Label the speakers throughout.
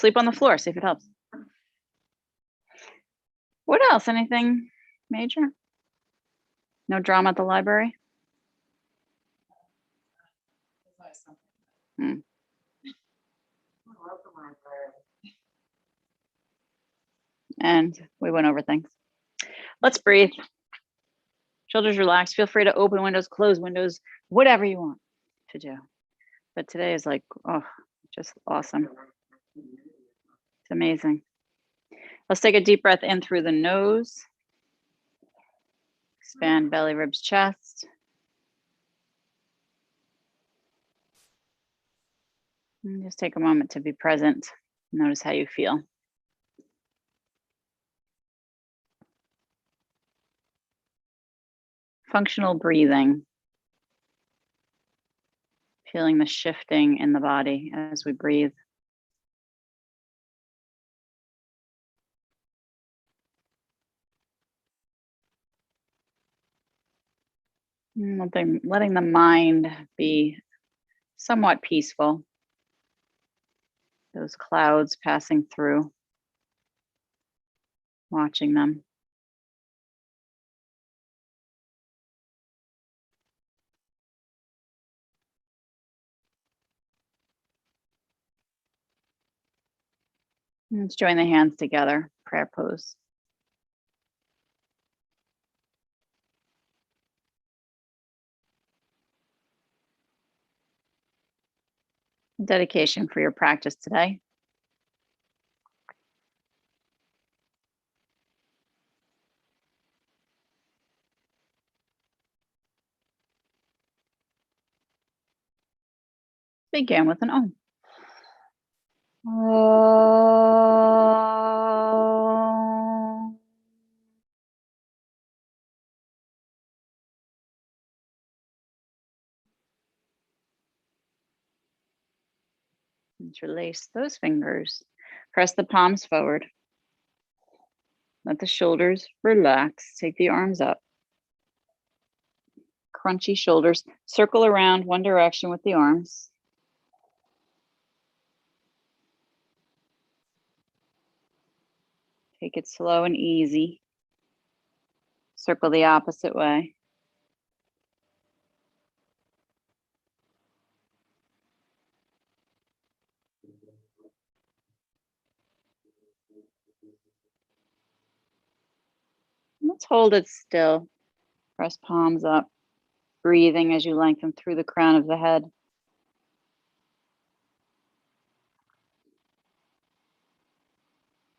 Speaker 1: sleep on the floor, see if it helps. What else? Anything major? No drama at the library? Hmm. And we went over things. Let's breathe. Shoulders relaxed. Feel free to open windows, close windows, whatever you want to do. But today is like, oh, just awesome. It's amazing. Let's take a deep breath in through the nose. Expand belly, ribs, chest. And just take a moment to be present. Notice how you feel. Functional breathing. Feeling the shifting in the body as we breathe. Letting the mind be somewhat peaceful. Those clouds passing through. Watching them. Let's join the hands together, prayer pose. Dedication for your practice today. Begin with an Om. Om. Interlace those fingers. Press the palms forward. Let the shoulders relax. Take the arms up. Crunchy shoulders. Circle around one direction with the arms. Take it slow and easy. Circle the opposite way. Let's hold it still. Press palms up. Breathing as you lengthen through the crown of the head.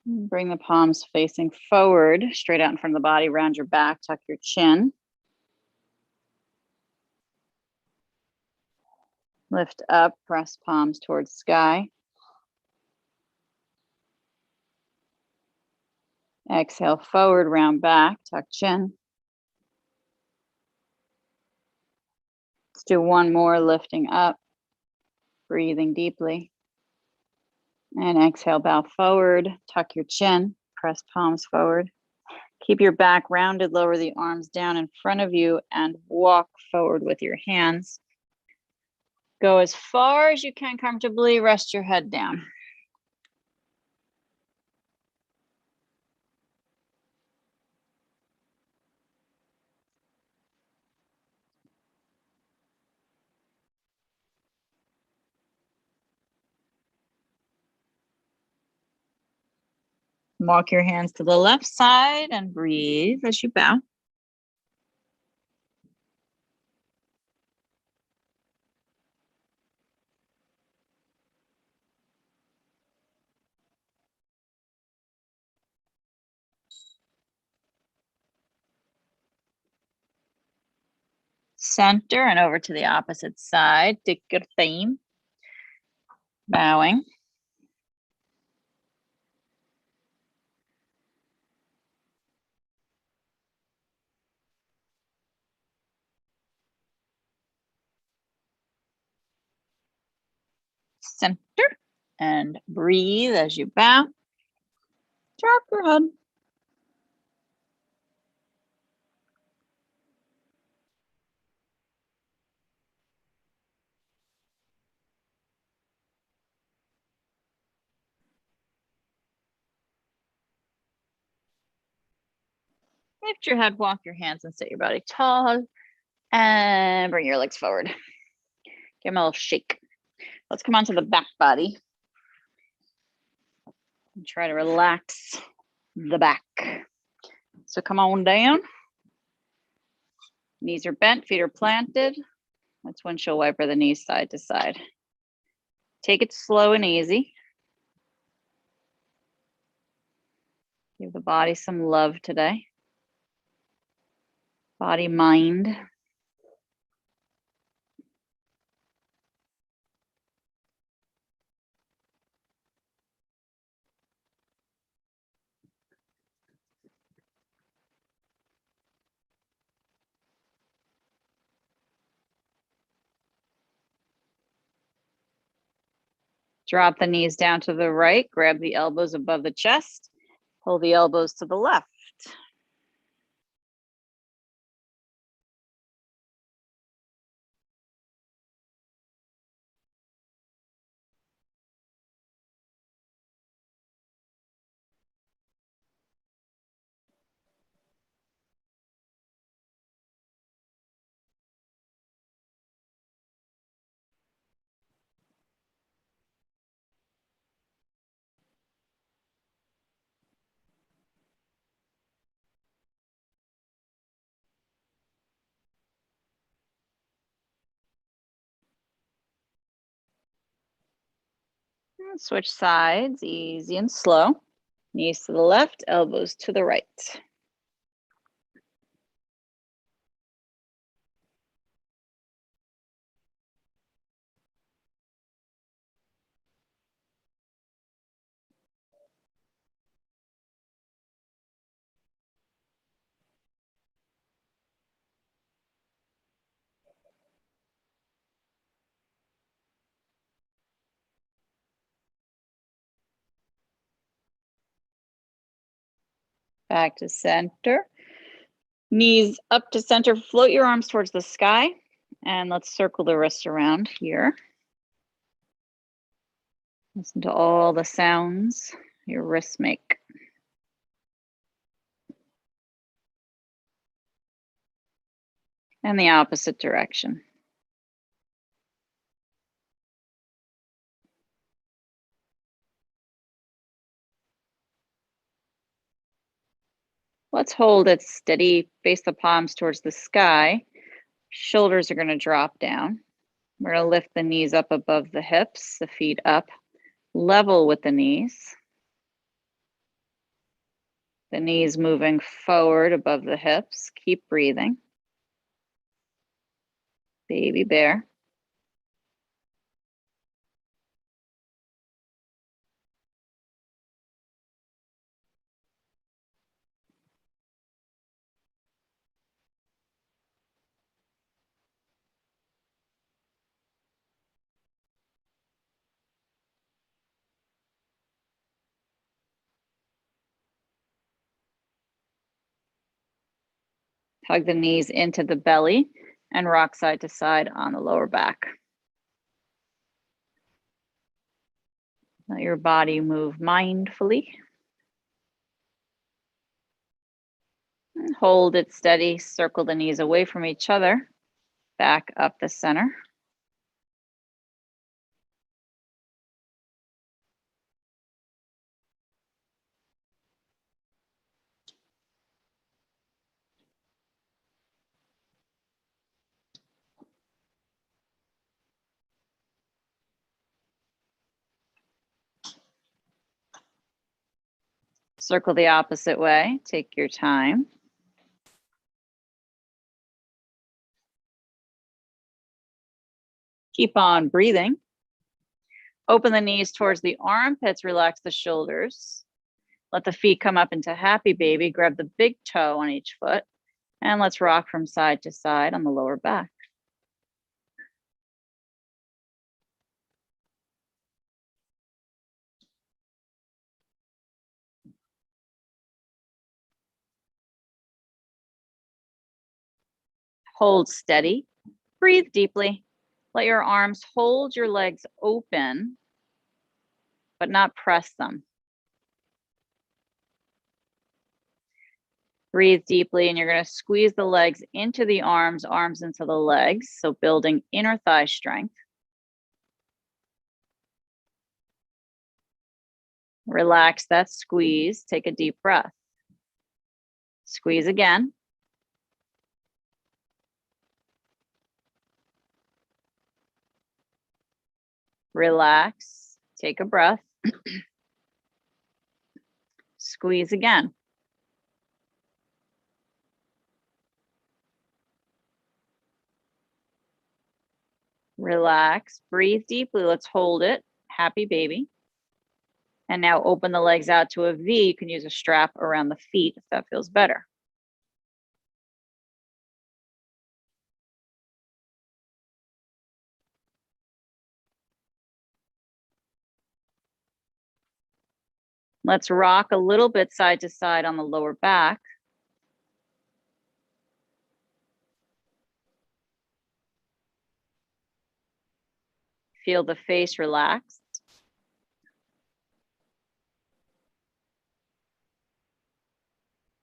Speaker 1: Bring the palms facing forward, straight out in front of the body, round your back, tuck your chin. Lift up, press palms towards sky. Exhale forward, round back, tuck chin. Let's do one more, lifting up, breathing deeply. And exhale, bow forward, tuck your chin, press palms forward. Keep your back rounded, lower the arms down in front of you and walk forward with your hands. Go as far as you can comfortably, rest your head down. Walk your hands to the left side and breathe as you bow. Center and over to the opposite side. Tikkathim. Bowing. Center and breathe as you bow. Drop your head. Lift your head, walk your hands, and sit your body tall. And bring your legs forward. Give them a little shake. Let's come onto the back body. And try to relax the back. So come on down. Knees are bent, feet are planted. That's windshield wiper the knees side to side. Take it slow and easy. Give the body some love today. Body, mind. Drop the knees down to the right, grab the elbows above the chest, pull the elbows to the left. And switch sides, easy and slow. Knees to the left, elbows to the right. Back to center. Knees up to center, float your arms towards the sky. And let's circle the wrists around here. Listen to all the sounds your wrists make. And the opposite direction. Let's hold it steady, face the palms towards the sky. Shoulders are going to drop down. We're going to lift the knees up above the hips, the feet up, level with the knees. The knees moving forward above the hips. Keep breathing. Baby bear. Hug the knees into the belly and rock side to side on the lower back. Let your body move mindfully. And hold it steady. Circle the knees away from each other. Back up the center. Circle the opposite way. Take your time. Keep on breathing. Open the knees towards the armpits. Relax the shoulders. Let the feet come up into happy baby. Grab the big toe on each foot. And let's rock from side to side on the lower back. Hold steady. Breathe deeply. Let your arms hold your legs open, but not press them. Breathe deeply, and you're going to squeeze the legs into the arms, arms into the legs. So building inner thigh strength. Relax that squeeze. Take a deep breath. Squeeze again. Relax. Take a breath. Squeeze again. Relax. Breathe deeply. Let's hold it. Happy baby. And now open the legs out to a V. You can use a strap around the feet if that feels better. Let's rock a little bit side to side on the lower back. Feel the face relax.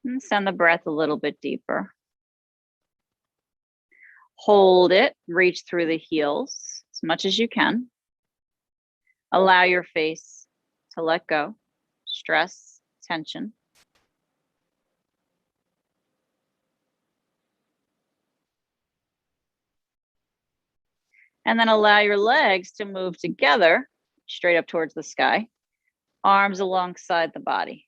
Speaker 1: And send the breath a little bit deeper. Hold it, reach through the heels as much as you can. Allow your face to let go, stress, tension. And then allow your legs to move together, straight up towards the sky, arms alongside the body.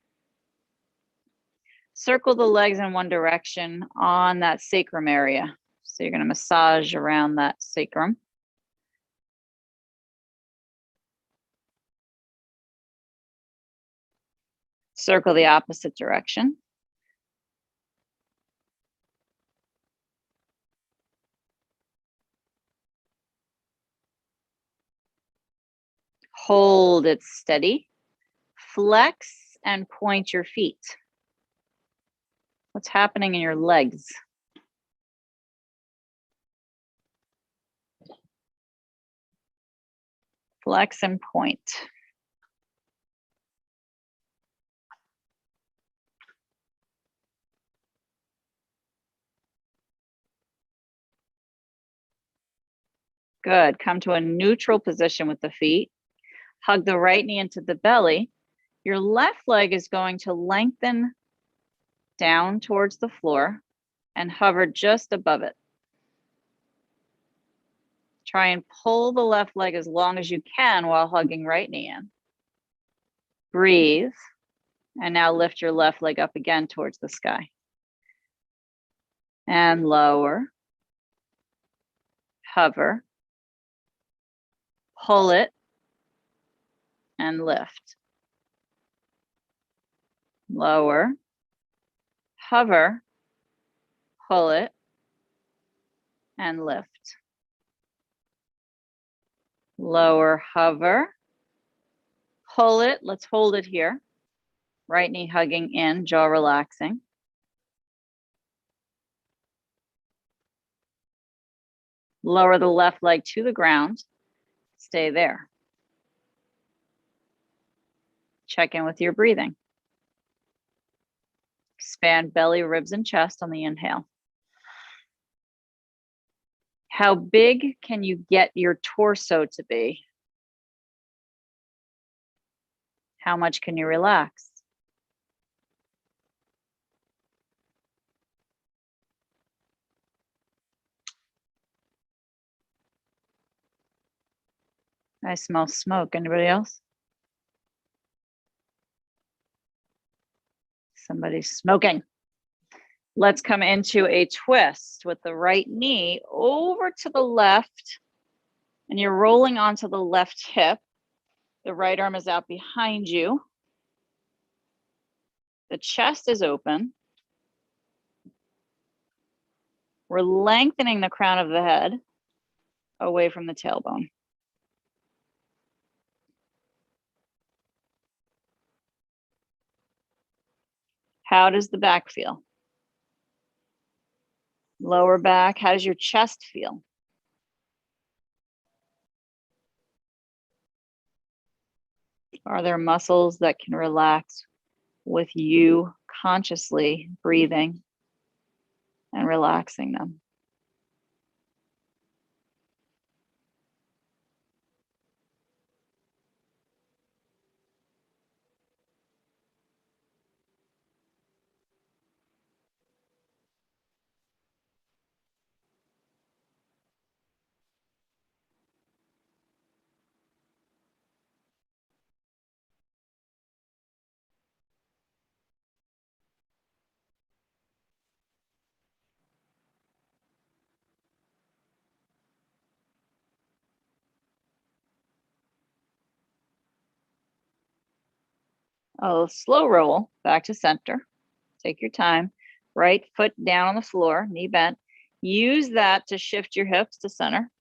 Speaker 1: Circle the legs in one direction on that sacrum area. So you're going to massage around that sacrum. Circle the opposite direction. Hold it steady. Flex and point your feet. What's happening in your legs? Flex and point. Good. Come to a neutral position with the feet. Hug the right knee into the belly. Your left leg is going to lengthen down towards the floor and hover just above it. Try and pull the left leg as long as you can while hugging right knee in. Breathe. And now lift your left leg up again towards the sky. And lower. Hover. Pull it. And lift. Lower. Hover. Pull it. And lift. Lower, hover. Pull it. Let's hold it here. Right knee hugging in, jaw relaxing. Lower the left leg to the ground. Stay there. Check in with your breathing. Expand belly, ribs, and chest on the inhale. How big can you get your torso to be? How much can you relax? I smell smoke. Anybody else? Somebody's smoking. Let's come into a twist with the right knee over to the left, and you're rolling onto the left hip. The right arm is out behind you. The chest is open. We're lengthening the crown of the head away from the tailbone. How does the back feel? Lower back, how does your chest feel? Are there muscles that can relax with you consciously breathing and relaxing them. A slow roll back to center. Take your time. Right foot down on the floor, knee bent. Use that to shift your hips to center.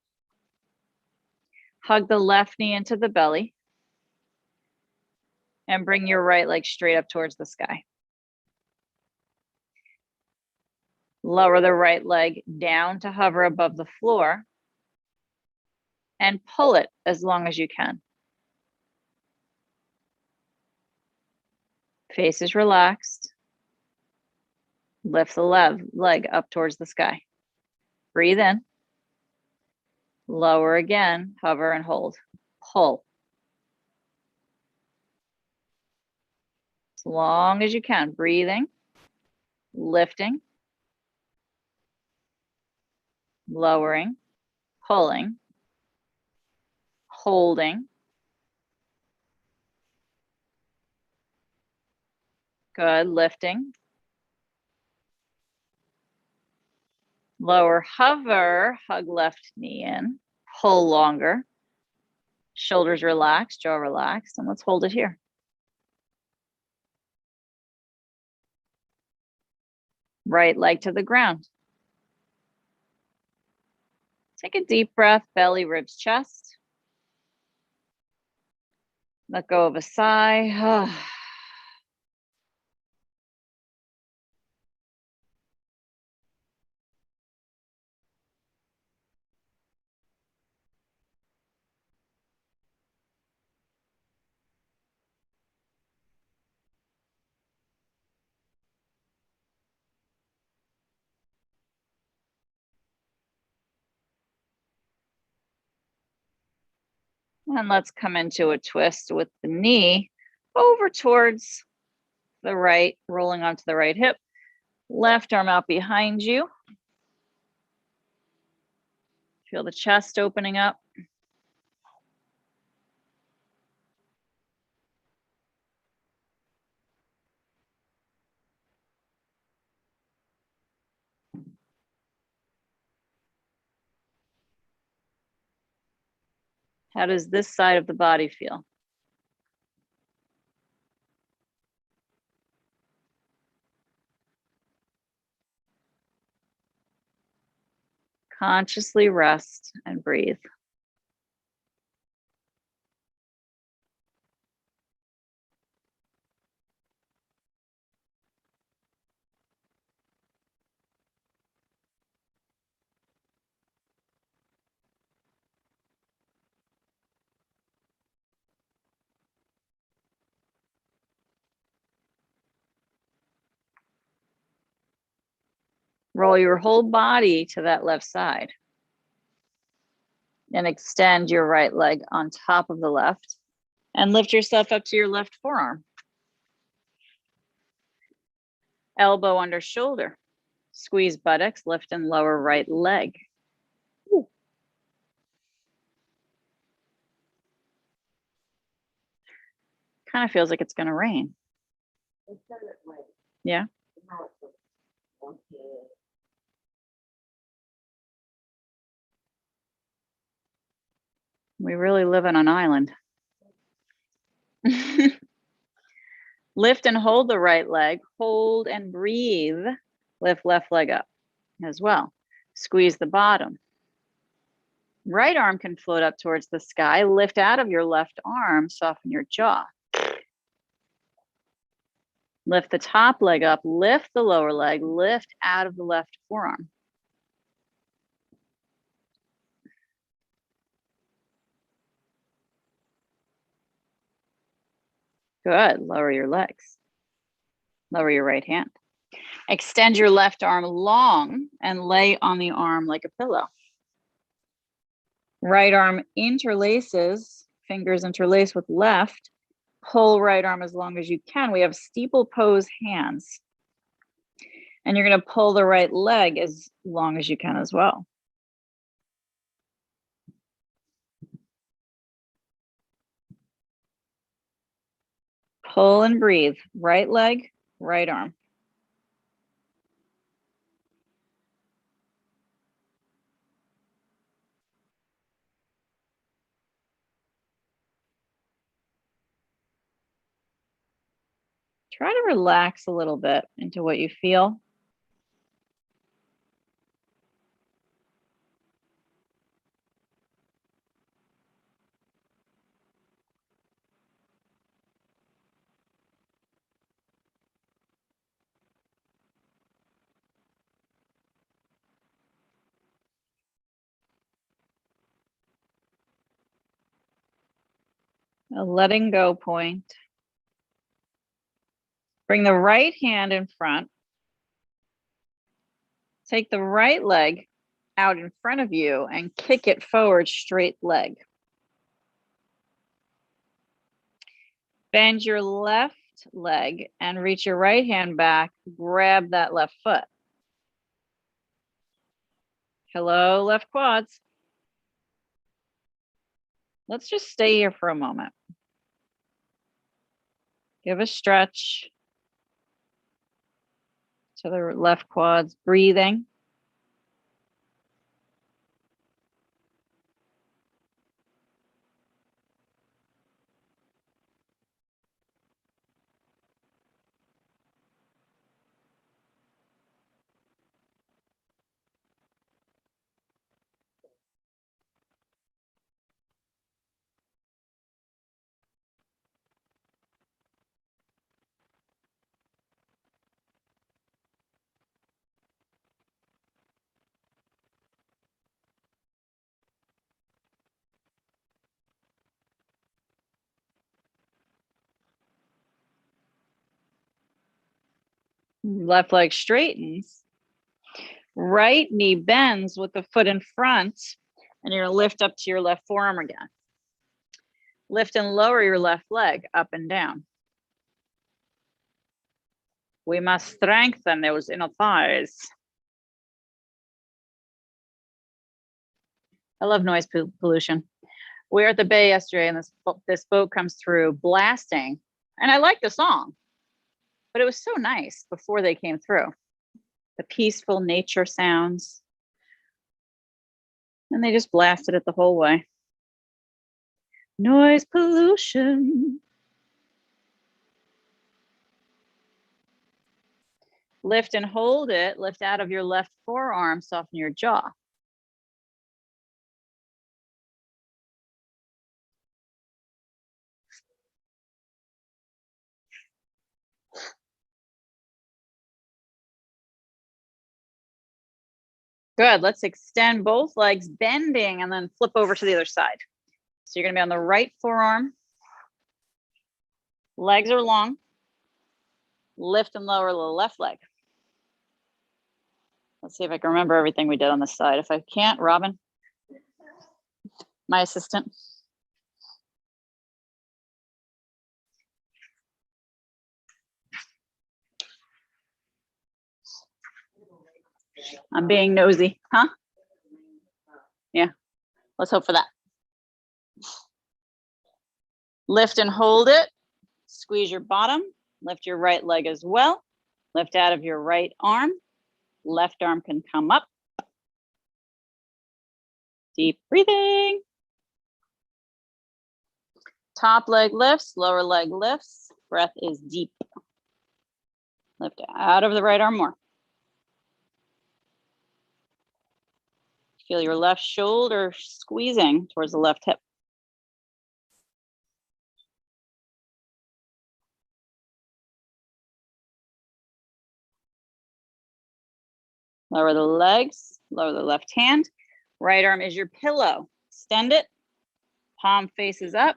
Speaker 1: Hug the left knee into the belly. And bring your right leg straight up towards the sky. Lower the right leg down to hover above the floor. And pull it as long as you can. Face is relaxed. Lift the leg up towards the sky. Breathe in. Lower again, hover and hold. Pull. As long as you can. Breathing. Lifting. Lowering. Pulling. Holding. Good. Lifting. Lower, hover, hug left knee in. Pull longer. Shoulders relaxed, jaw relaxed, and let's hold it here. Right leg to the ground. Take a deep breath, belly, ribs, chest. Let go of a sigh. And let's come into a twist with the knee over towards the right, rolling onto the right hip. Left arm out behind you. Feel the chest opening up. How does this side of the body feel? Consciously rest and breathe. Roll your whole body to that left side. And extend your right leg on top of the left. And lift yourself up to your left forearm. Elbow under shoulder. Squeeze buttocks, lift and lower right leg. Ooh. Kind of feels like it's going to rain. Yeah. We really live on an island. Lift and hold the right leg. Hold and breathe. Lift left leg up as well. Squeeze the bottom. Right arm can float up towards the sky. Lift out of your left arm. Soften your jaw. Lift the top leg up. Lift the lower leg. Lift out of the left forearm. Good. Lower your legs. Lower your right hand. Extend your left arm long and lay on the arm like a pillow. Right arm interlaces, fingers interlace with left. Pull right arm as long as you can. We have steeple pose hands. And you're going to pull the right leg as long as you can as well. Pull and breathe. Right leg, right arm. Try to relax a little bit into what you feel. A letting go point. Bring the right hand in front. Take the right leg out in front of you and kick it forward, straight leg. Bend your left leg and reach your right hand back. Grab that left foot. Hello, left quads. Let's just stay here for a moment. Give a stretch to the left quads, breathing. Left leg straightens. Right knee bends with the foot in front, and you're gonna lift up to your left forearm again. Lift and lower your left leg up and down. We must strengthen those inner thighs. I love noise pollution. We were at the bay yesterday, and this boat comes through blasting, and I like the song, but it was so nice before they came through. The peaceful nature sounds, and they just blasted it the whole way. Noise pollution. Lift and hold it. Lift out of your left forearm, soften your jaw. Good. Let's extend both legs, bending, and then flip over to the other side. So you're going to be on the right forearm. Legs are long. Lift and lower the left leg. Let's see if I can remember everything we did on this side. If I can't, Robin, my assistant. I'm being nosy, huh? Yeah, let's hope for that. Lift and hold it. Squeeze your bottom. Lift your right leg as well. Lift out of your right arm. Left arm can come up. Deep breathing. Top leg lifts, lower leg lifts. Breath is deep. Lift out of the right arm more. Feel your left shoulder squeezing towards the left hip. Lower the legs, lower the left hand. Right arm is your pillow. Extend it. Palm faces up.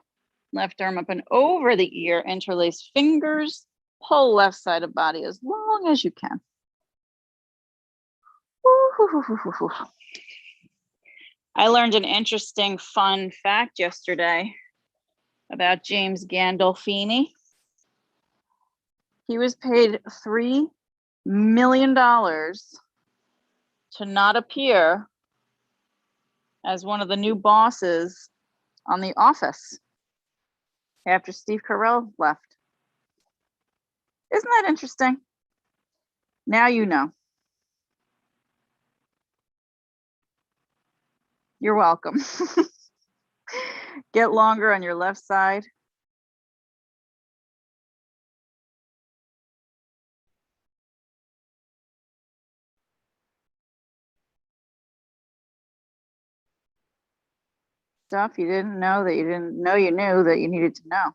Speaker 1: Left arm up and over the ear. Interlace fingers. Pull left side of body as long as you can. I learned an interesting, fun fact yesterday about James Gandolfini. He was paid $3 million to not appear as one of the new bosses on The Office after Steve Carell left. Isn't that interesting? Now you know. You're welcome. Get longer on your left side. Stuff you didn't know that you didn't know you knew that you needed to know.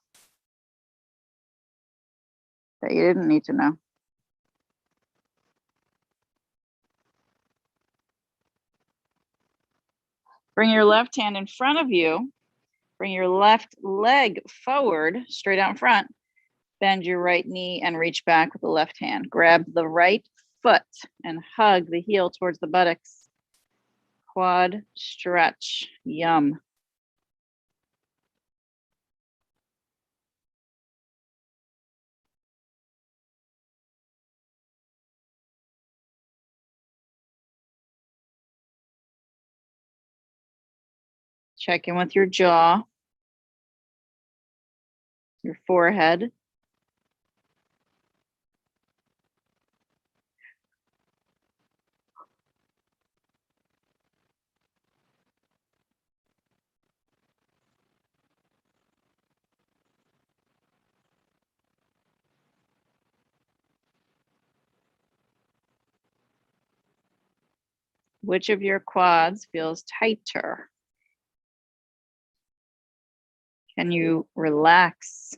Speaker 1: That you didn't need to know. Bring your left hand in front of you. Bring your left leg forward, straight out in front. Bend your right knee and reach back with the left hand. Grab the right foot and hug the heel towards the buttocks. Quad stretch. Yum. Check in with your jaw, your forehead. Which of your quads feels tighter? Can you relax?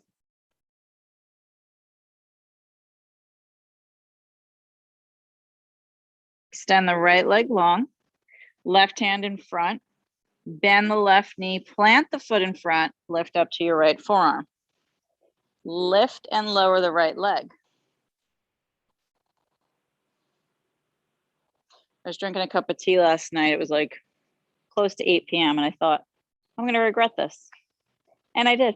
Speaker 1: Extend the right leg long, left hand in front, bend the left knee, plant the foot in front, lift up to your right forearm. Lift and lower the right leg. I was drinking a cup of tea last night. It was like close to 8 p.m. and I thought, I'm going to regret this. And I did.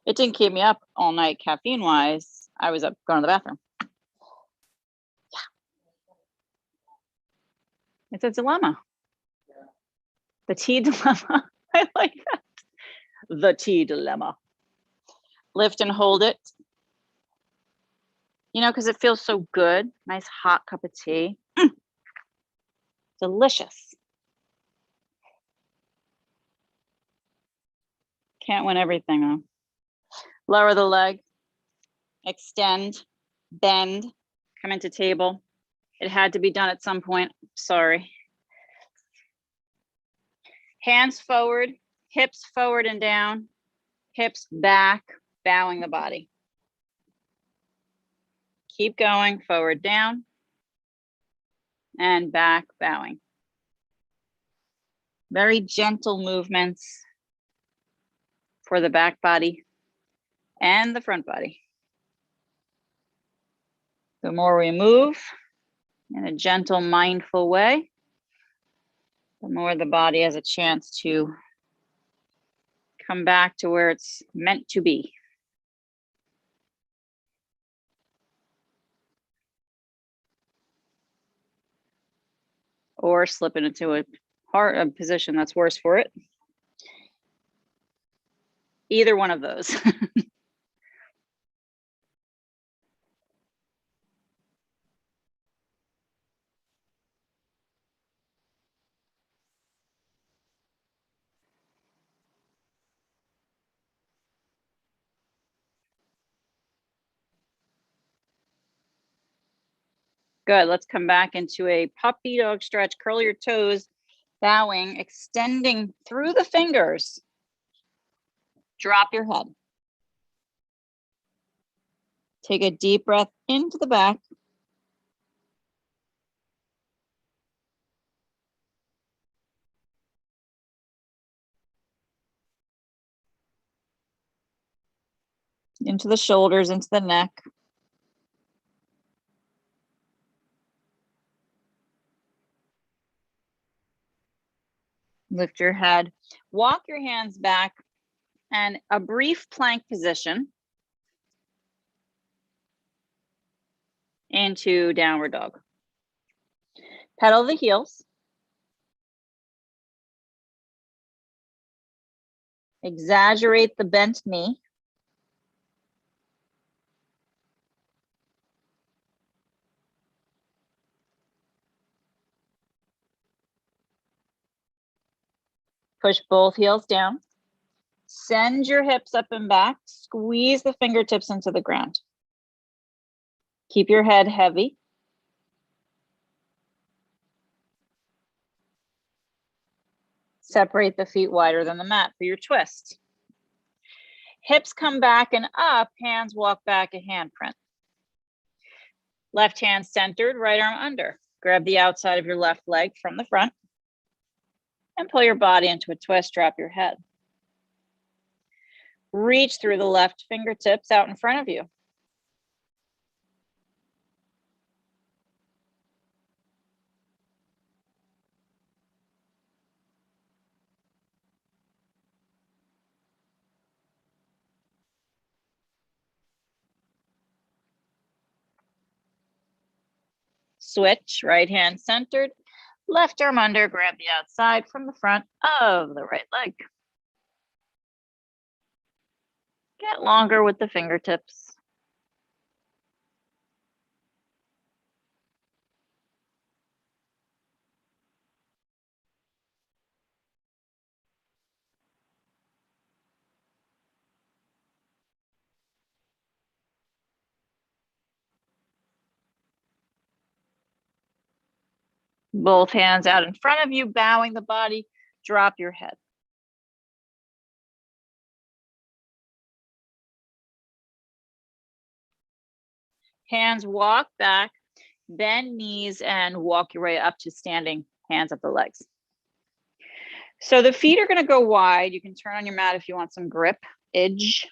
Speaker 1: It didn't keep me up all night caffeine wise. I was up going to the bathroom. Yeah. It's a dilemma. The tea dilemma. I like that. The tea dilemma. Lift and hold it. You know, because it feels so good. Nice hot cup of tea. Delicious. Can't win everything though. Lower the leg. Extend. Bend. Come into table. It had to be done at some point. Sorry. Hands forward. Hips forward and down. Hips back. Bowing the body. Keep going. Forward, down. And back, bowing. Very gentle movements for the back body and the front body. The more we move in a gentle, mindful way, the more the body has a chance to come back to where it's meant to be. Or slip into a position that's worse for it. Either one of those. Good, let's come back into a puppy dog stretch. Curl your toes, bowing, extending through the fingers. Drop your head. Take a deep breath into the back. Into the shoulders, into the neck. Lift your head, walk your hands back, and a brief plank position into downward dog. Pedal the heels. Exaggerate the bent knee. Push both heels down. Send your hips up and back. Squeeze the fingertips into the ground. Keep your head heavy. Separate the feet wider than the mat for your twist. Hips come back and up, hands walk back a handprint. Left hand centered, right arm under. Grab the outside of your left leg from the front and pull your body into a twist, drop your head. Reach through the left fingertips out in front of you. Switch, right hand centered, left arm under, grab the outside from the front of the right leg. Get longer with the fingertips. Both hands out in front of you, bowing the body, drop your head. Hands walk back, bend knees, and walk your way up to standing, hands up the legs. So the feet are going to go wide. You can turn on your mat if you want some grip, edge.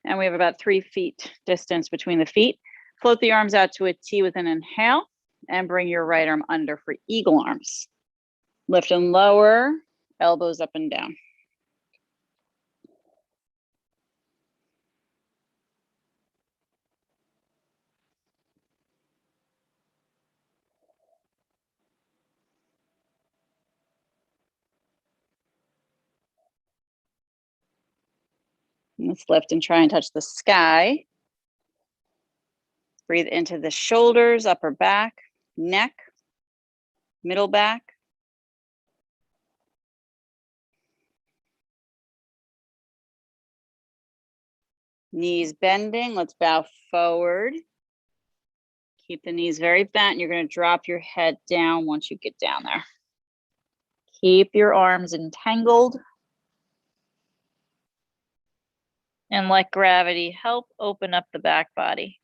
Speaker 1: And we have about 3 feet distance between the feet. Float the arms out to a T with an inhale and bring your right arm under for eagle arms. Lift and lower, elbows up and down. Let's lift and try and touch the sky. Breathe into the shoulders, upper back, neck, middle back. Knees bending. Let's bow forward. Keep the knees very bent. You're going to drop your head down once you get down there. Keep your arms entangled. And let gravity help open up the back body.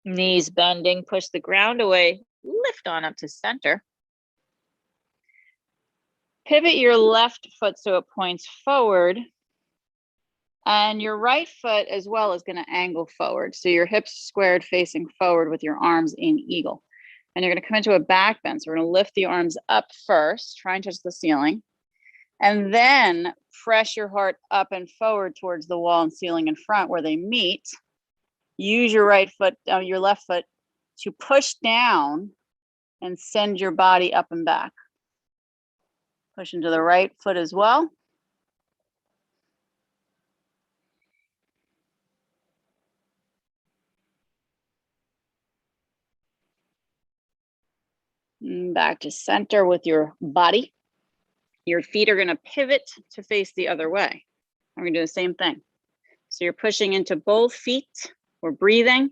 Speaker 1: Knees bending, push the ground away, lift on up to center. Pivot your left foot so it points forward. And your right foot as well is going to angle forward. So your hips squared facing forward with your arms in eagle. And you're going to come into a back bend. So we're going to lift the arms up first, try and touch the ceiling. And then press your heart up and forward towards the wall and ceiling in front where they meet. Use your right foot, your left foot to push down and send your body up and back. Push into the right foot as well. Back to center with your body. Your feet are going to pivot to face the other way. I'm going to do the same thing. So you're pushing into both feet. We're breathing.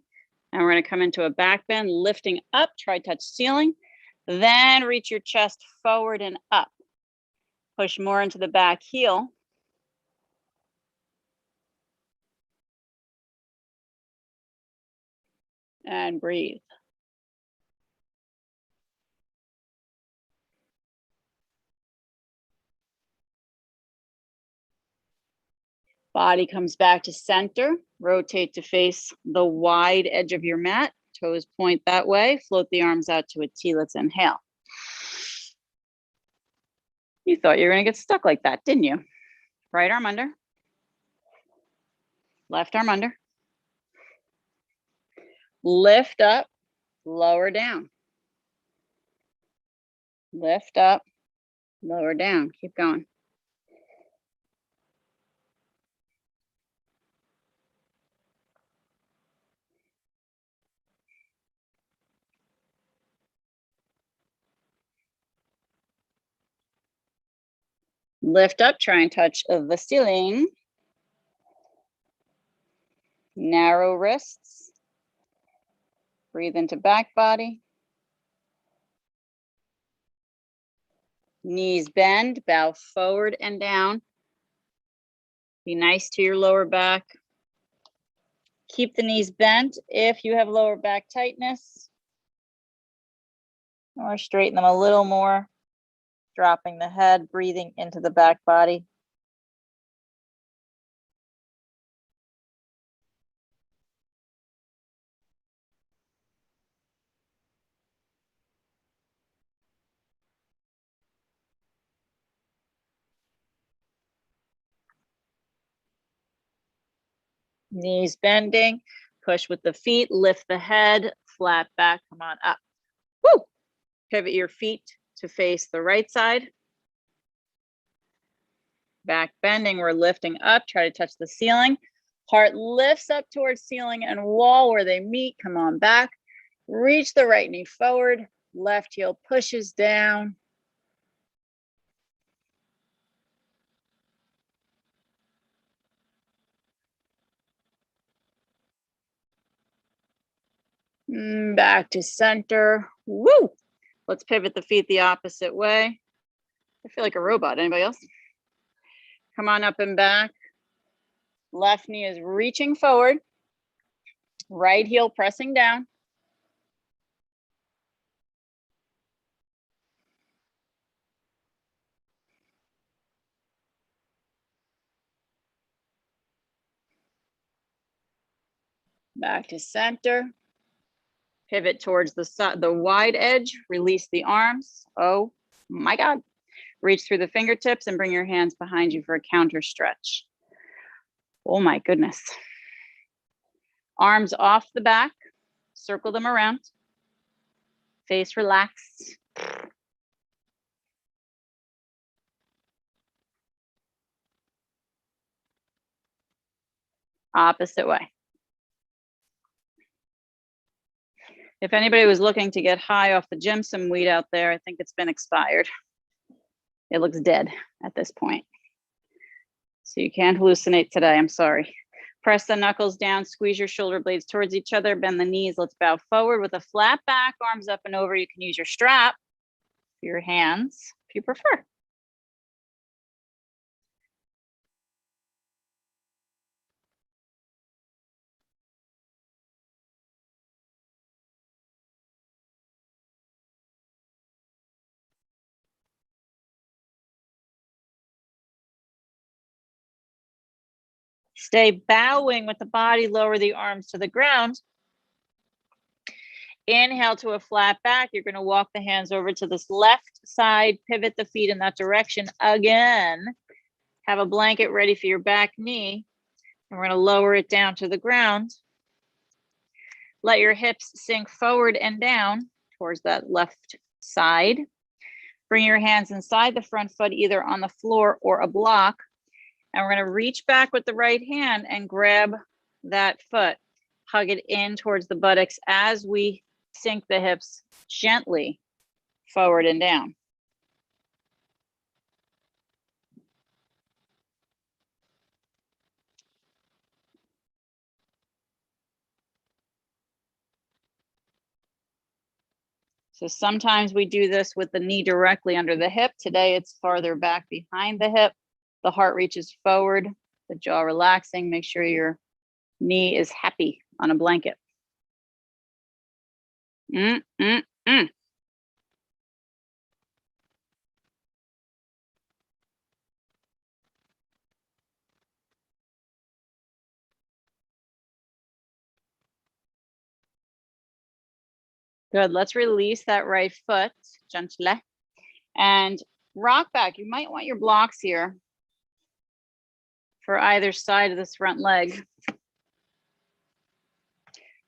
Speaker 1: And we're going to come into a back bend, lifting up, try touch ceiling. Then reach your chest forward and up. Push more into the back heel. And breathe. Body comes back to center. Rotate to face the wide edge of your mat. Toes point that way. Float the arms out to a T. Let's inhale. You thought you were going to get stuck like that, didn't you? Right arm under. Left arm under. Lift up, lower down. Lift up, lower down. Keep going. Lift up, try and touch the ceiling. Narrow wrists. Breathe into back body. Knees bend, bow forward and down. Be nice to your lower back. Keep the knees bent if you have lower back tightness. Or straighten them a little more. Dropping the head, breathing into the back body. Knees bending, push with the feet, lift the head, flat back, come on up. Woo! Pivot your feet to face the right side. Back bending, we're lifting up, try to touch the ceiling. Heart lifts up towards ceiling and wall where they meet, come on back. Reach the right knee forward, left heel pushes down. Back to center. Woo! Let's pivot the feet the opposite way. I feel like a robot. Anybody else? Come on up and back. Left knee is reaching forward. Right heel pressing down. Back to center. Pivot towards the wide edge. Release the arms. Oh my God. Reach through the fingertips and bring your hands behind you for a counter stretch. Oh my goodness. Arms off the back. Circle them around. Face relaxed. Opposite way. If anybody was looking to get high off the Jimson weed out there, I think it's been expired. It looks dead at this point. So you can't hallucinate today, I'm sorry. Press the knuckles down, squeeze your shoulder blades towards each other, bend the knees. Let's bow forward with a flat back, arms up and over. You can use your strap for your hands if you prefer. Stay bowing with the body, lower the arms to the ground. Inhale to a flat back. You're going to walk the hands over to this left side, pivot the feet in that direction again. Have a blanket ready for your back knee. And we're going to lower it down to the ground. Let your hips sink forward and down towards that left side. Bring your hands inside the front foot, either on the floor or a block. And we're going to reach back with the right hand and grab that foot. Hug it in towards the buttocks as we sink the hips gently forward and down. So sometimes we do this with the knee directly under the hip. Today it's farther back behind the hip. The heart reaches forward, the jaw relaxing. Make sure your knee is happy on a blanket. Mm. Good. Let's release that right foot, gently, and rock back. You might want your blocks here for either side of this front leg.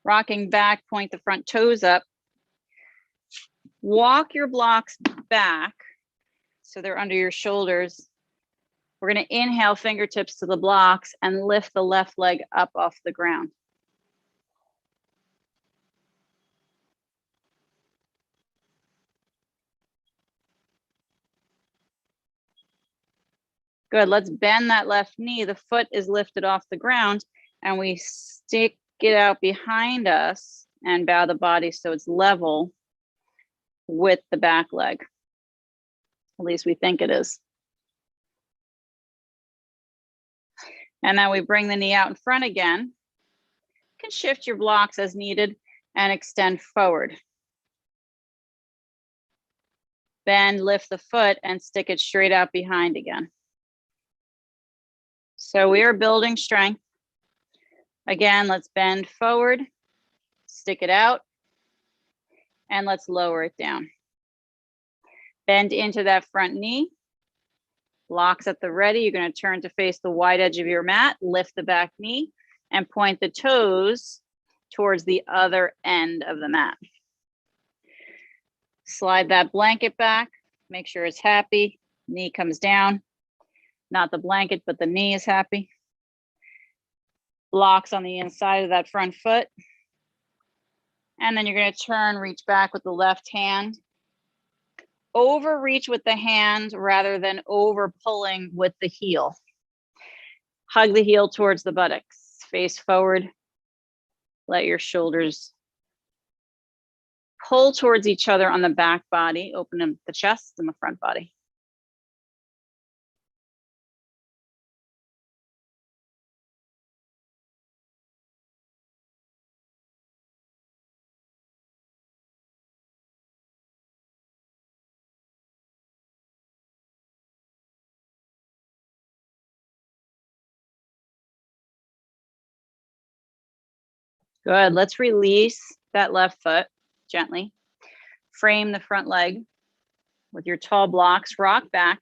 Speaker 1: Rocking back, point the front toes up. Walk your blocks back so they're under your shoulders. We're going to inhale fingertips to the blocks and lift the left leg up off the ground. Good. Let's bend that left knee. The foot is lifted off the ground and we stick it out behind us and bow the body so it's level with the back leg. At least we think it is. And then we bring the knee out in front again. You can shift your blocks as needed and extend forward. Bend, lift the foot and stick it straight out behind again. So we are building strength. Again, let's bend forward, stick it out, and let's lower it down. Bend into that front knee. Blocks at the ready. You're going to turn to face the wide edge of your mat, lift the back knee, and point the toes towards the other end of the mat. Slide that blanket back, make sure it's happy. Knee comes down. Not the blanket, but the knee is happy. Blocks on the inside of that front foot. And then you're going to turn, reach back with the left hand. Overreach with the hand rather than over pulling with the heel. Hug the heel towards the buttocks. Face forward. Let your shoulders pull towards each other on the back body. Open up the chest and the front body. Good. Let's release that left foot gently. Frame the front leg with your tall blocks. Rock back.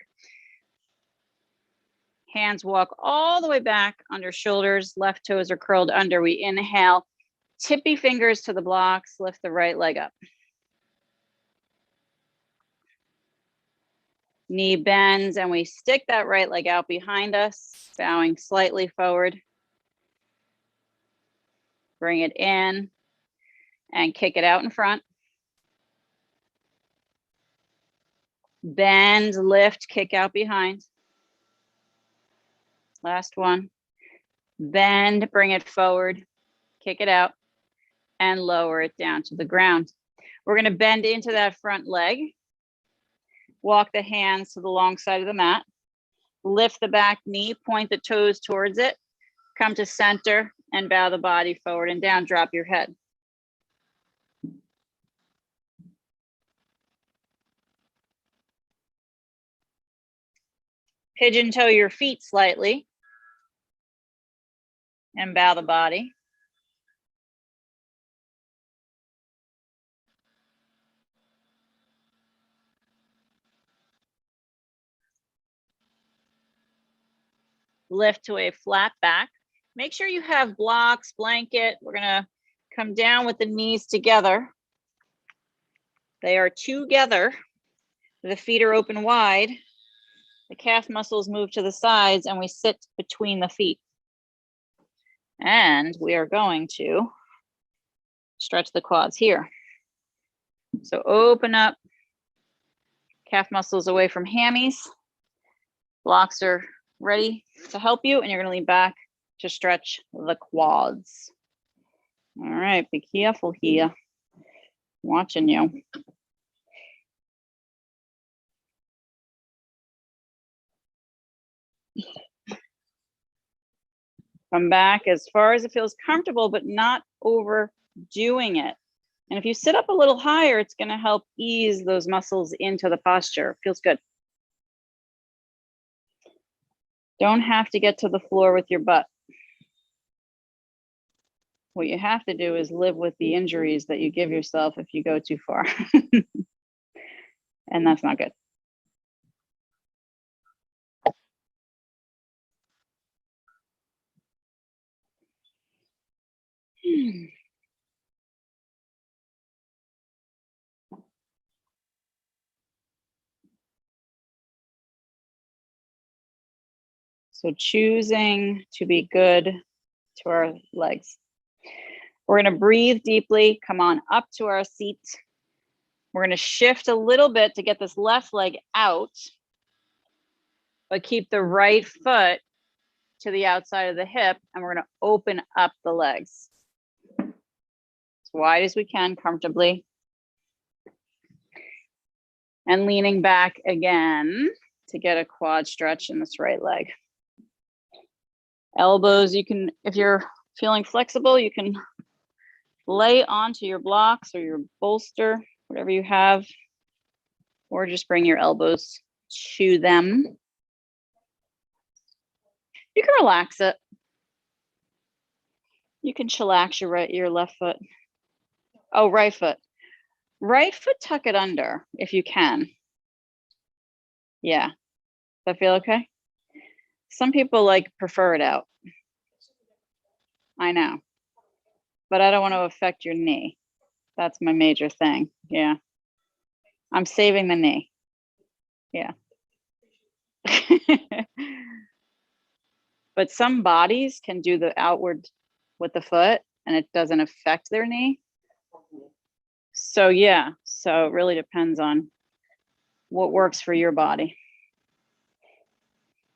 Speaker 1: Hands walk all the way back under shoulders. Left toes are curled under. We inhale. Tippy fingers to the blocks. Lift the right leg up. Knee bends and we stick that right leg out behind us, bowing slightly forward. Bring it in and kick it out in front. Bend, lift, kick out behind. Last one. Bend, bring it forward, kick it out, and lower it down to the ground. We're going to bend into that front leg. Walk the hands to the long side of the mat. Lift the back knee, point the toes towards it. Come to center and bow the body forward and down. Drop your head. Pigeon toe your feet slightly and bow the body. Lift to a flat back. Make sure you have blocks, blanket. We're gonna come down with the knees together. They are together. The feet are open wide. The calf muscles move to the sides and we sit between the feet. And we are going to stretch the quads here. So open up, calf muscles away from hammies. Blocks are ready to help you and you're going to lean back to stretch the quads. All right, be careful here. Watching you. Come back as far as it feels comfortable, but not overdoing it. And if you sit up a little higher, it's going to help ease those muscles into the posture. Feels good. Don't have to get to the floor with your butt. What you have to do is live with the injuries that you give yourself if you go too far. And that's not good. So choosing to be good to our legs. We're going to breathe deeply, come on up to our seat. We're going to shift a little bit to get this left leg out, but keep the right foot to the outside of the hip, and we're going to open up the legs as wide as we can comfortably. And leaning back again to get a quad stretch in this right leg. Elbows, you can, if you're feeling flexible, you can lay onto your blocks or your bolster, whatever you have, or just bring your elbows to them. You can relax it. You can chillax your left foot. Oh, right foot. Right foot, tuck it under if you can. Yeah. Does that feel okay? Some people prefer it out. I know. But I don't want to affect your knee. That's my major thing. Yeah. I'm saving the knee. Yeah. But some bodies can do the outward with the foot and it doesn't affect their knee. So yeah, so it really depends on what works for your body.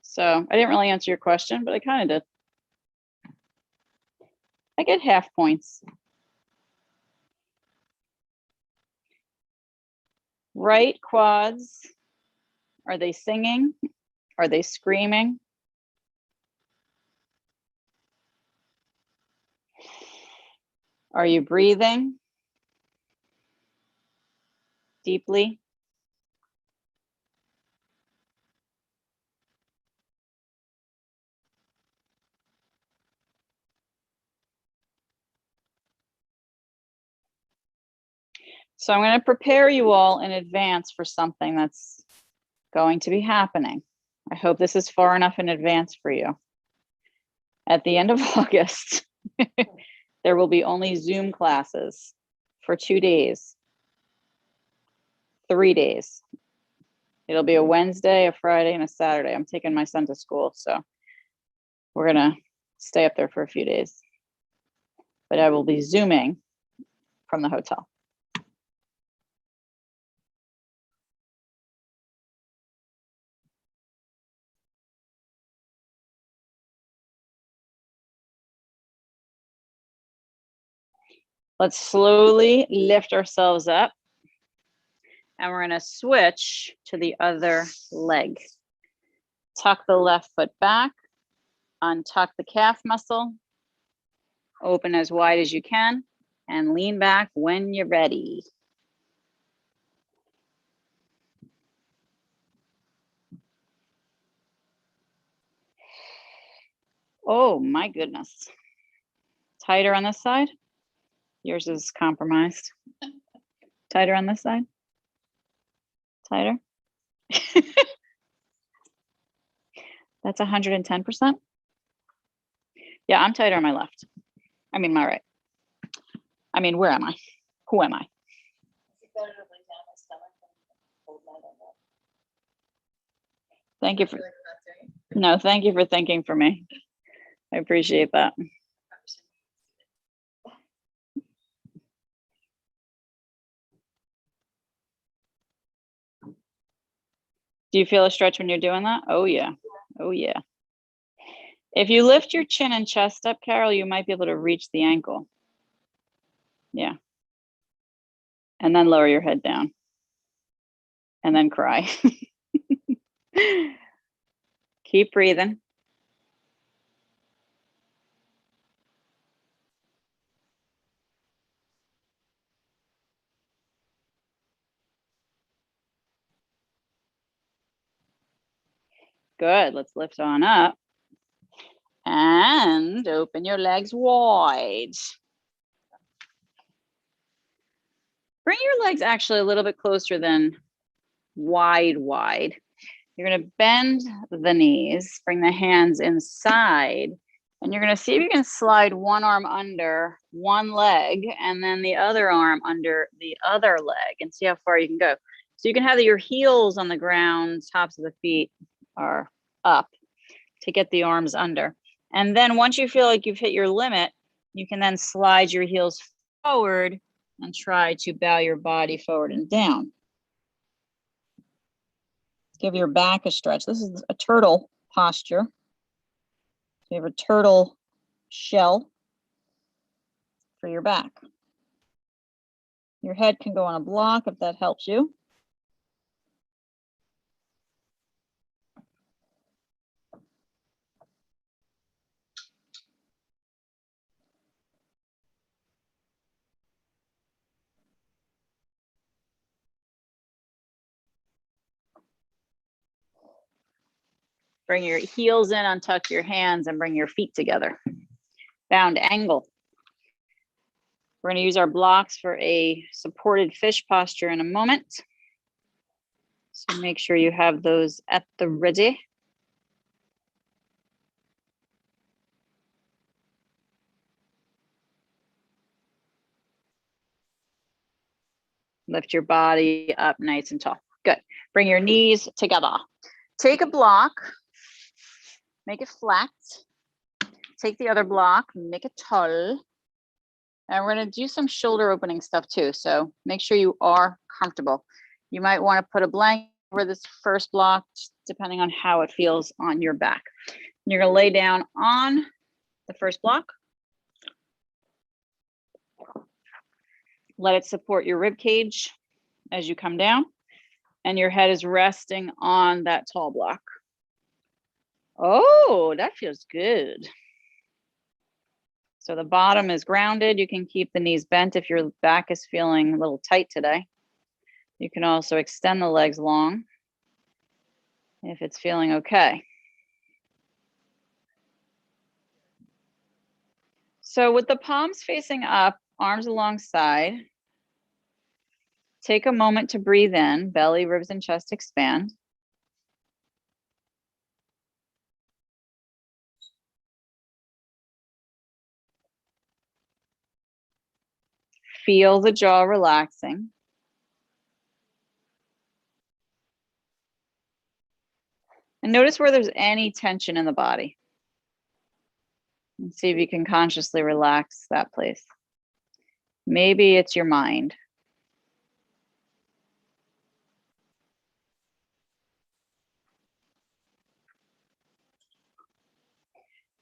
Speaker 1: So I didn't really answer your question, but I kind of did. I get half points. Right quads, are they singing? Are they screaming? Are you breathing deeply? So I'm going to prepare you all in advance for something that's going to be happening. I hope this is far enough in advance for you. At the end of August, there will be only Zoom classes for 2 days, 3 days. It'll be a Wednesday, a Friday, and a Saturday. I'm taking my son to school, so we're going to stay up there for a few days. But I will be Zooming from the hotel. Let's slowly lift ourselves up. And we're going to switch to the other leg. Tuck the left foot back. Untuck the calf muscle. Open as wide as you can. And lean back when you're ready. Oh my goodness. Tighter on this side. Yours is compromised. Tighter on this side. Tighter. That's 110%. Yeah, I'm tighter on my left. I mean, my right. I mean, where am I? Who am I? Thank you for, no, thank you for thinking for me. I appreciate that. Do you feel a stretch when you're doing that? Oh yeah. Oh yeah. If you lift your chin and chest up, Carol, you might be able to reach the ankle. Yeah. And then lower your head down. And then cry. Keep breathing. Good. Let's lift on up and open your legs wide. Bring your legs actually a little bit closer than wide. You're going to bend the knees, bring the hands inside, and you're going to see if you can slide one arm under one leg and then the other arm under the other leg and see how far you can go. So you can have your heels on the ground, tops of the feet are up to get the arms under. And then once you feel like you've hit your limit, you can then slide your heels forward and try to bow your body forward and down. Give your back a stretch. This is a turtle posture. You have a turtle shell for your back. Your head can go on a block if that helps you. Bring your heels in, untuck your hands, and bring your feet together. Bound angle. We're going to use our blocks for a supported fish posture in a moment. So make sure you have those at the ready. Lift your body up nice and tall. Good. Bring your knees together. Take a block, make it flat. Take the other block, make it tall. And we're going to do some shoulder opening stuff too. So make sure you are comfortable. You might want to put a blanket over this first block, depending on how it feels on your back. You're going to lay down on the first block. Let it support your rib cage as you come down, and your head is resting on that tall block. Oh, that feels good. So the bottom is grounded. You can keep the knees bent if your back is feeling a little tight today. You can also extend the legs long if it's feeling okay. So with the palms facing up, arms alongside, take a moment to breathe in, belly, ribs, and chest expand. Feel the jaw relaxing. And notice where there's any tension in the body. And see if you can consciously relax that place. Maybe it's your mind.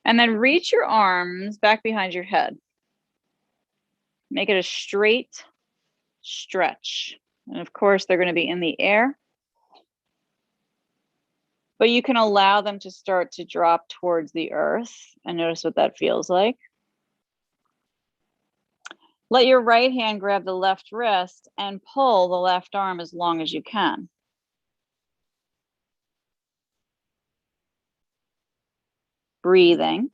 Speaker 1: And then reach your arms back behind your head. Make it a straight stretch. And of course, they're going to be in the air. But you can allow them to start to drop towards the earth and notice what that feels like. Let your right hand grab the left wrist and pull the left arm as long as you can. Breathing.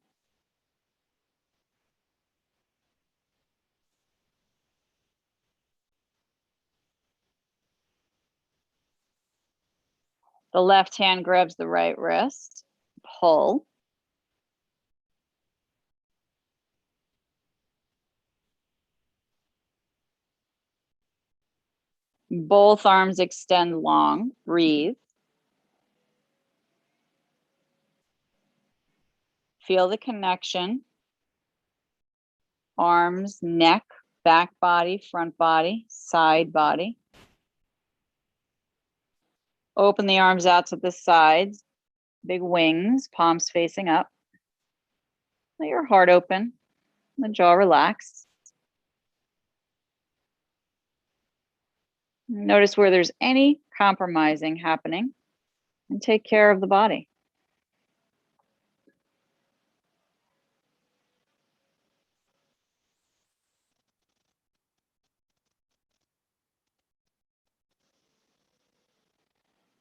Speaker 1: The left hand grabs the right wrist. Pull. Both arms extend long. Breathe. Feel the connection. Arms, neck, back body, front body, side body. Open the arms out to the sides. Big wings, palms facing up. Let your heart open. The jaw relax. Notice where there's any compromising happening and take care of the body.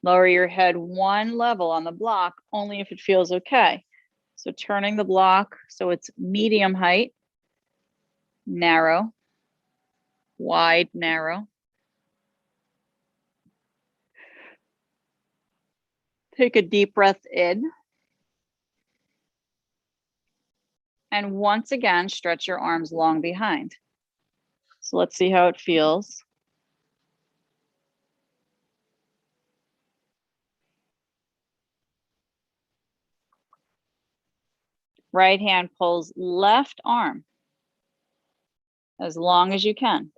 Speaker 1: Lower your head one level on the block, only if it feels okay. So turning the block so it's medium height, narrow, wide, narrow. Take a deep breath in. And once again, stretch your arms long behind. So let's see how it feels. Right hand pulls left arm as long as you can.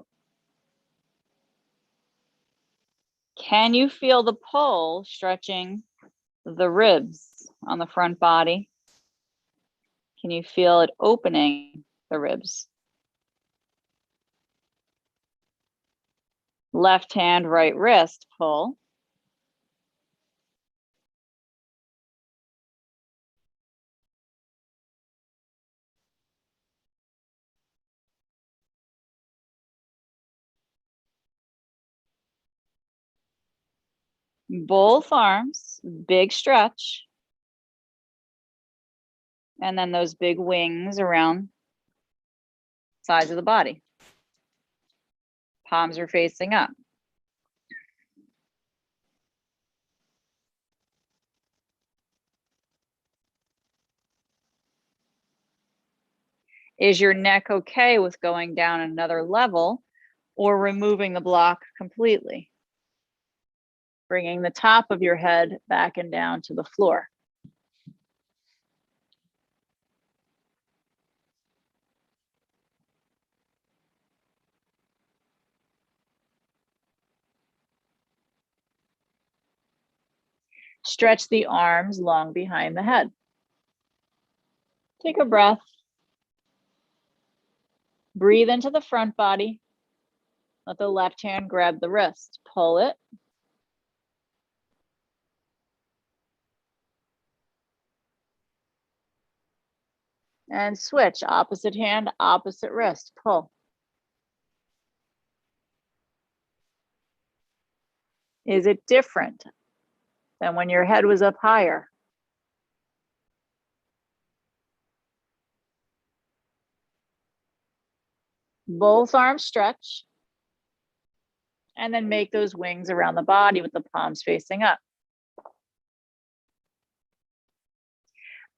Speaker 1: Can you feel the pull stretching the ribs on the front body? Can you feel it opening the ribs? Left hand, right wrist pull. Both arms, big stretch. And then those big wings around sides of the body. Palms are facing up. Is your neck okay with going down another level or removing the block completely? Bringing the top of your head back and down to the floor. Stretch the arms long behind the head. Take a breath. Breathe into the front body. Let the left hand grab the wrist. Pull it. And switch. Opposite hand, opposite wrist. Pull. Is it different than when your head was up higher? Both arms stretch. And then make those wings around the body with the palms facing up.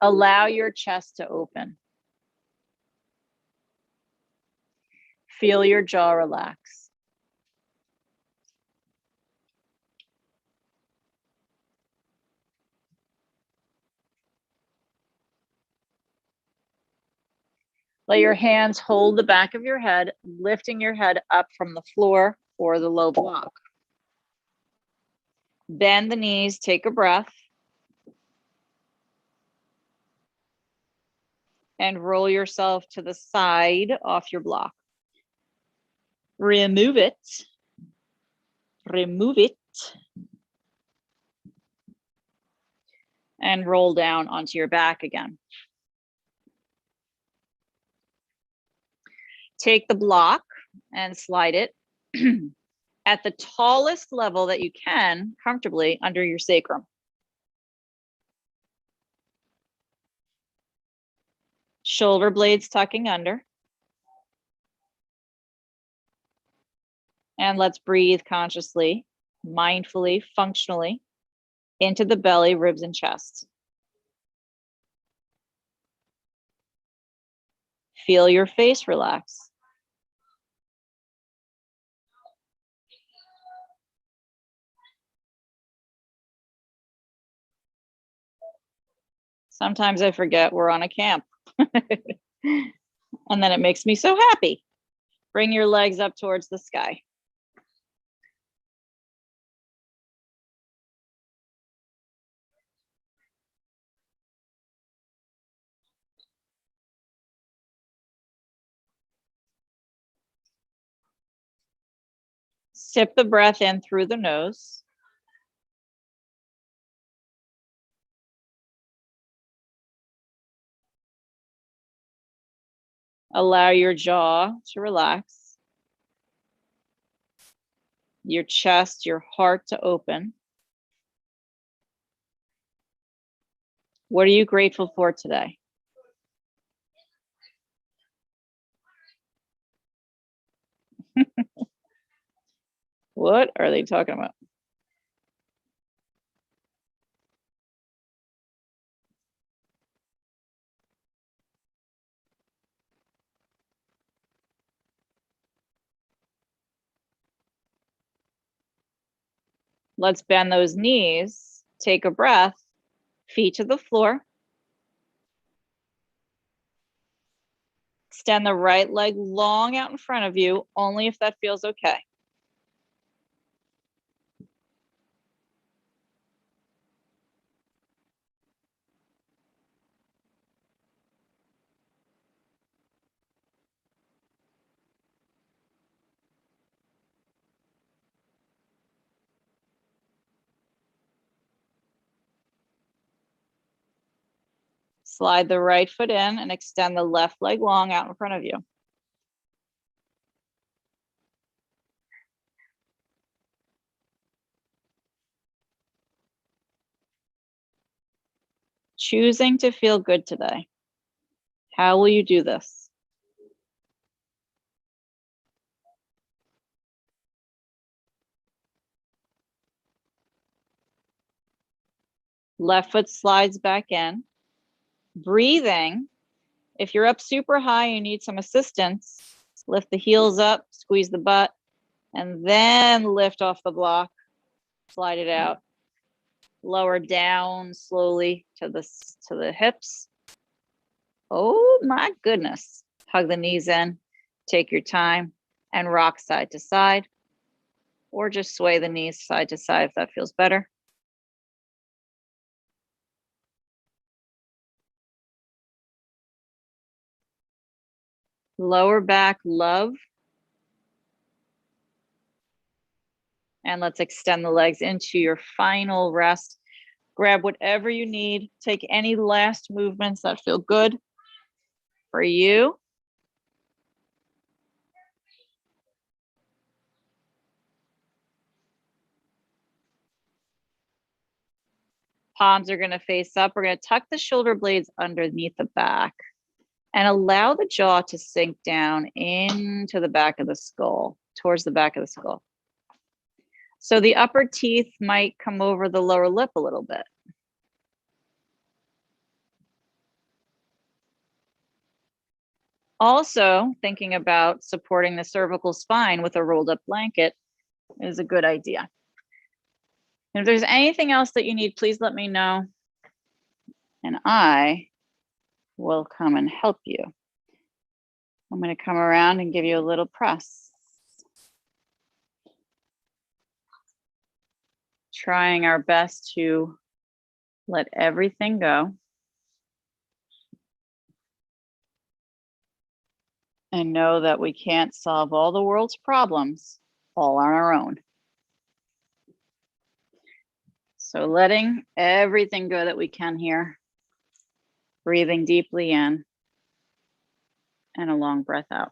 Speaker 1: Allow your chest to open. Feel your jaw relax. Let your hands hold the back of your head, lifting your head up from the floor or the low block. Bend the knees, take a breath. And roll yourself to the side off your block. Remove it. Remove it. And roll down onto your back again. Take the block and slide it at the tallest level that you can comfortably under your sacrum. Shoulder blades tucking under. And let's breathe consciously, mindfully, functionally into the belly, ribs, and chest. Feel your face relax. Sometimes I forget we're on a camp. And then it makes me so happy. Bring your legs up towards the sky. Sip the breath in through the nose. Allow your jaw to relax. Your chest, your heart to open. What are you grateful for today? What are they talking about? Let's bend those knees. Take a breath. Feet to the floor. Extend the right leg long out in front of you, only if that feels okay. Slide the right foot in and extend the left leg long out in front of you. Choosing to feel good today. How will you do this? Left foot slides back in. Breathing. If you're up super high, you need some assistance. Lift the heels up, squeeze the butt, and then lift off the block. Slide it out. Lower down slowly to the hips. Oh my goodness. Hug the knees in. Take your time and rock side to side, or just sway the knees side to side if that feels better. Lower back love. And let's extend the legs into your final rest. Grab whatever you need. Take any last movements that feel good for you. Palms are going to face up. We're going to tuck the shoulder blades underneath the back and allow the jaw to sink down into the back of the skull, towards the back of the skull. So the upper teeth might come over the lower lip a little bit. Also, thinking about supporting the cervical spine with a rolled up blanket is a good idea. And if there's anything else that you need, please let me know, and I will come and help you. I'm going to come around and give you a little press. Trying our best to let everything go. And know that we can't solve all the world's problems all on our own. So letting everything go that we can here. Breathing deeply in and a long breath out.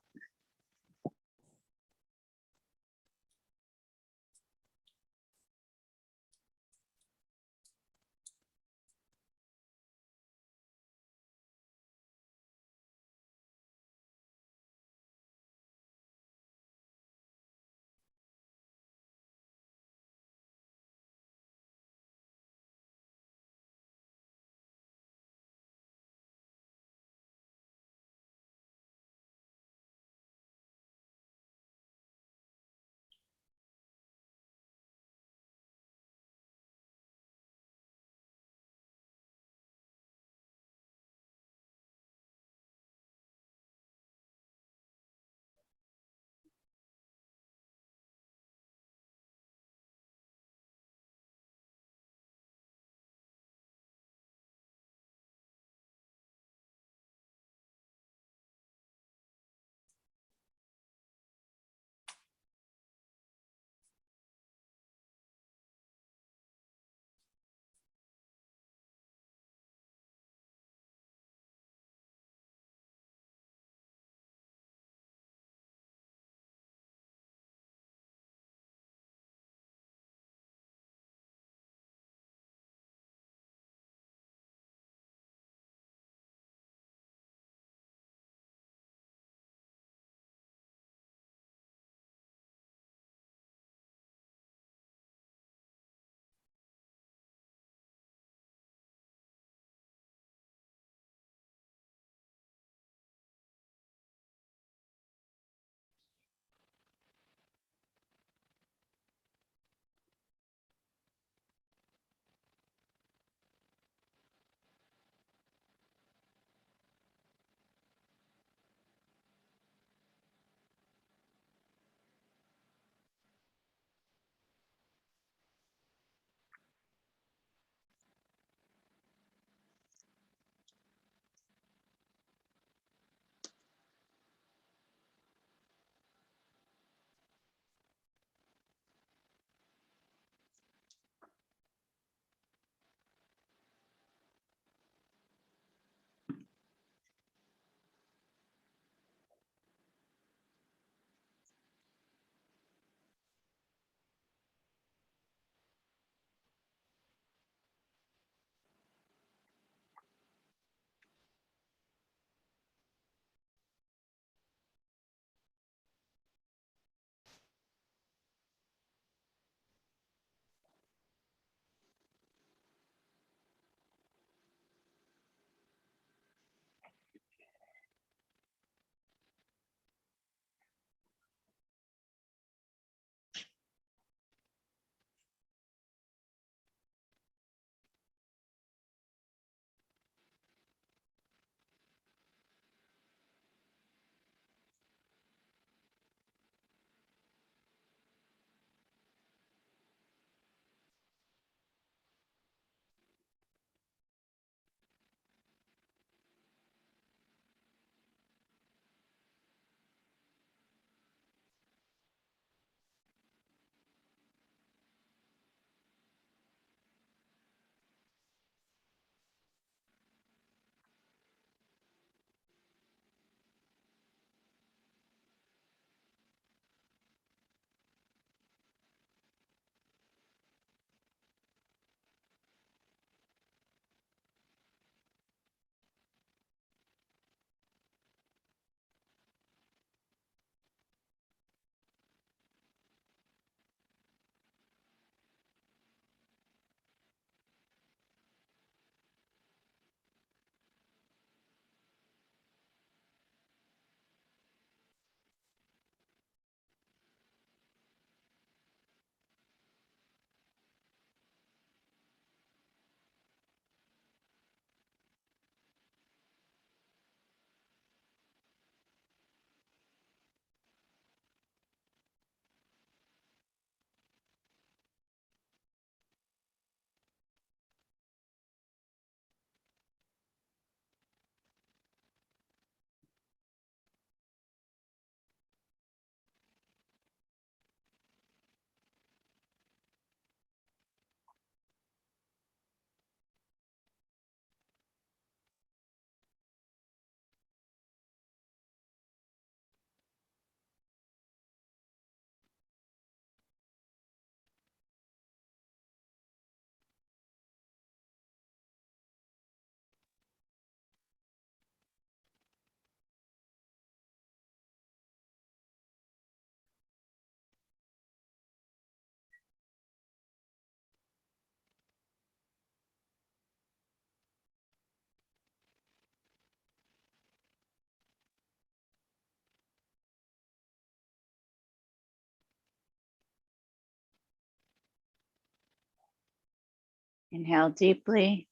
Speaker 1: Inhale deeply.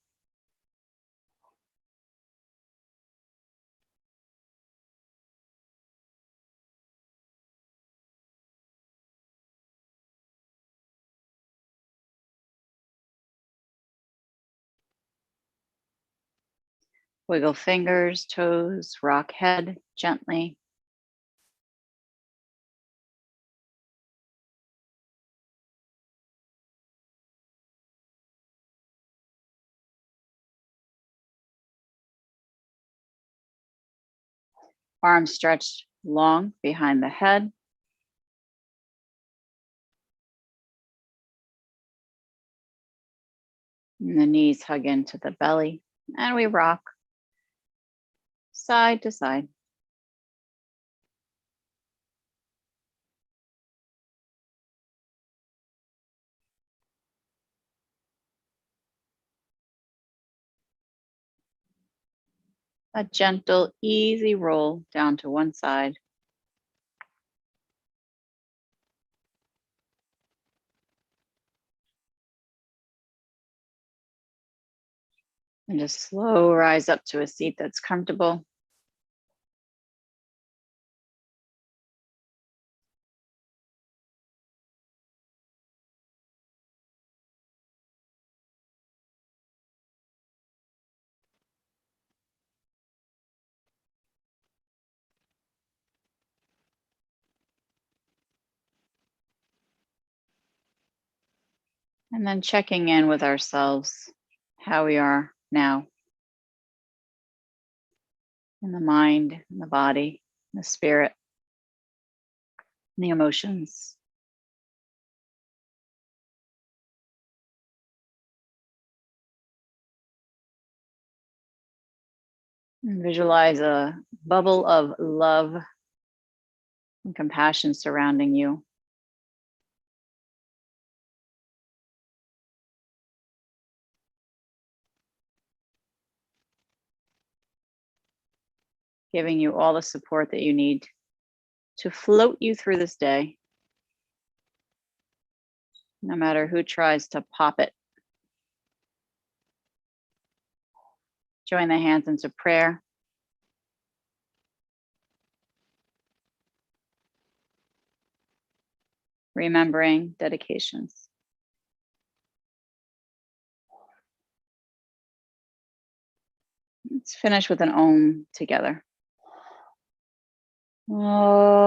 Speaker 1: Wiggle fingers, toes, rock head gently. Arms stretched long behind the head. And the knees hug into the belly. And we rock side to side. A gentle, easy roll down to one side. And just slow rise up to a seat that's comfortable. And then checking in with ourselves, how we are now. In the mind, in the body, the spirit, and the emotions. And visualize a bubble of love and compassion surrounding you. Giving you all the support that you need to float you through this day, no matter who tries to pop it. Join the hands into prayer. Remembering dedications. Let's finish with an Om together. Om.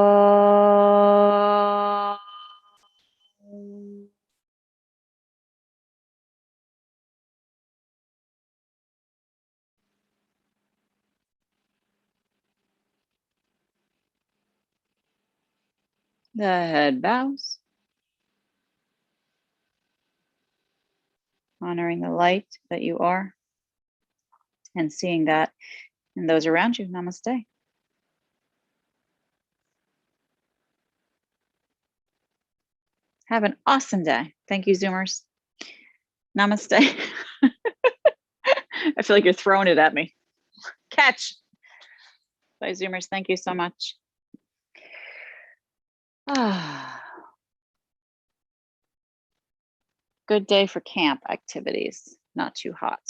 Speaker 1: The head bows, honoring the light that you are and seeing that in those around you. Namaste. Have an awesome day. Thank you, Zoomers. Namaste. I feel like you're throwing it at me. Catch. Bye, Zoomers. Thank you so much. Good day for camp activities. Not too hot.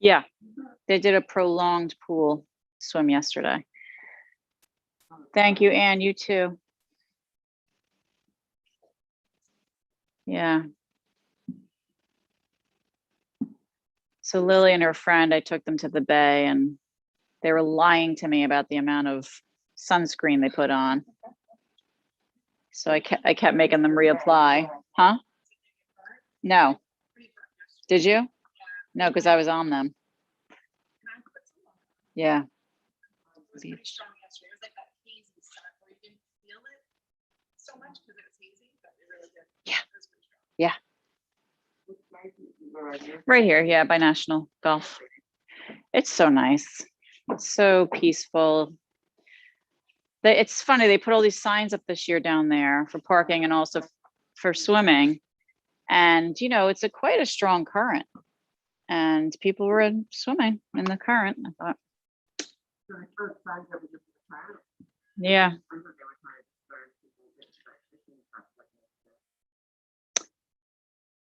Speaker 1: Yeah, they did a prolonged pool swim yesterday. Thank you, Anne. You too. Yeah. So Lily and her friend, I took them to the bay and they were lying to me about the amount of sunscreen they put on. So I kept making them reapply. Huh? No. Did you? No, because I was on them. Yeah. Beach. Yeah. Yeah. Right here. Yeah, by National Golf. It's so nice. It's so peaceful. It's funny, they put all these signs up this year down there for parking and also for swimming. And, you know, it's quite a strong current. And people were swimming in the current. I thought, Yeah.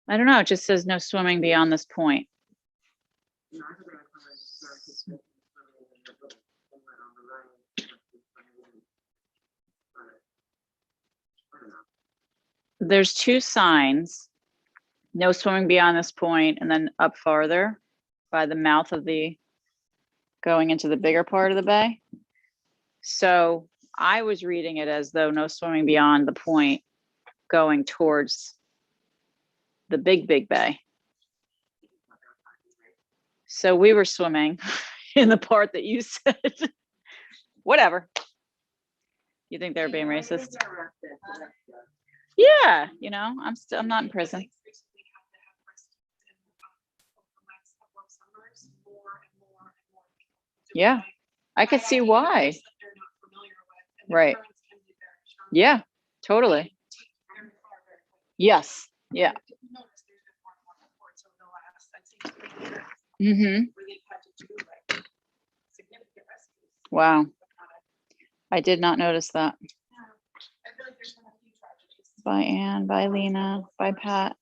Speaker 1: I don't know. It just says no swimming beyond this point. There's two signs, no swimming beyond this point, and then up farther by the mouth of the, going into the bigger part of the bay. So I was reading it as though no swimming beyond the point going towards the big bay. So we were swimming in the part that you said. Whatever. You think they're being racist? Yeah, you know, I'm not in prison. Yeah, I could see why. Right. Yeah, totally. Yes. Yeah. Mm-hmm. Wow. I did not notice that. By Anne, by Lena, by Pat.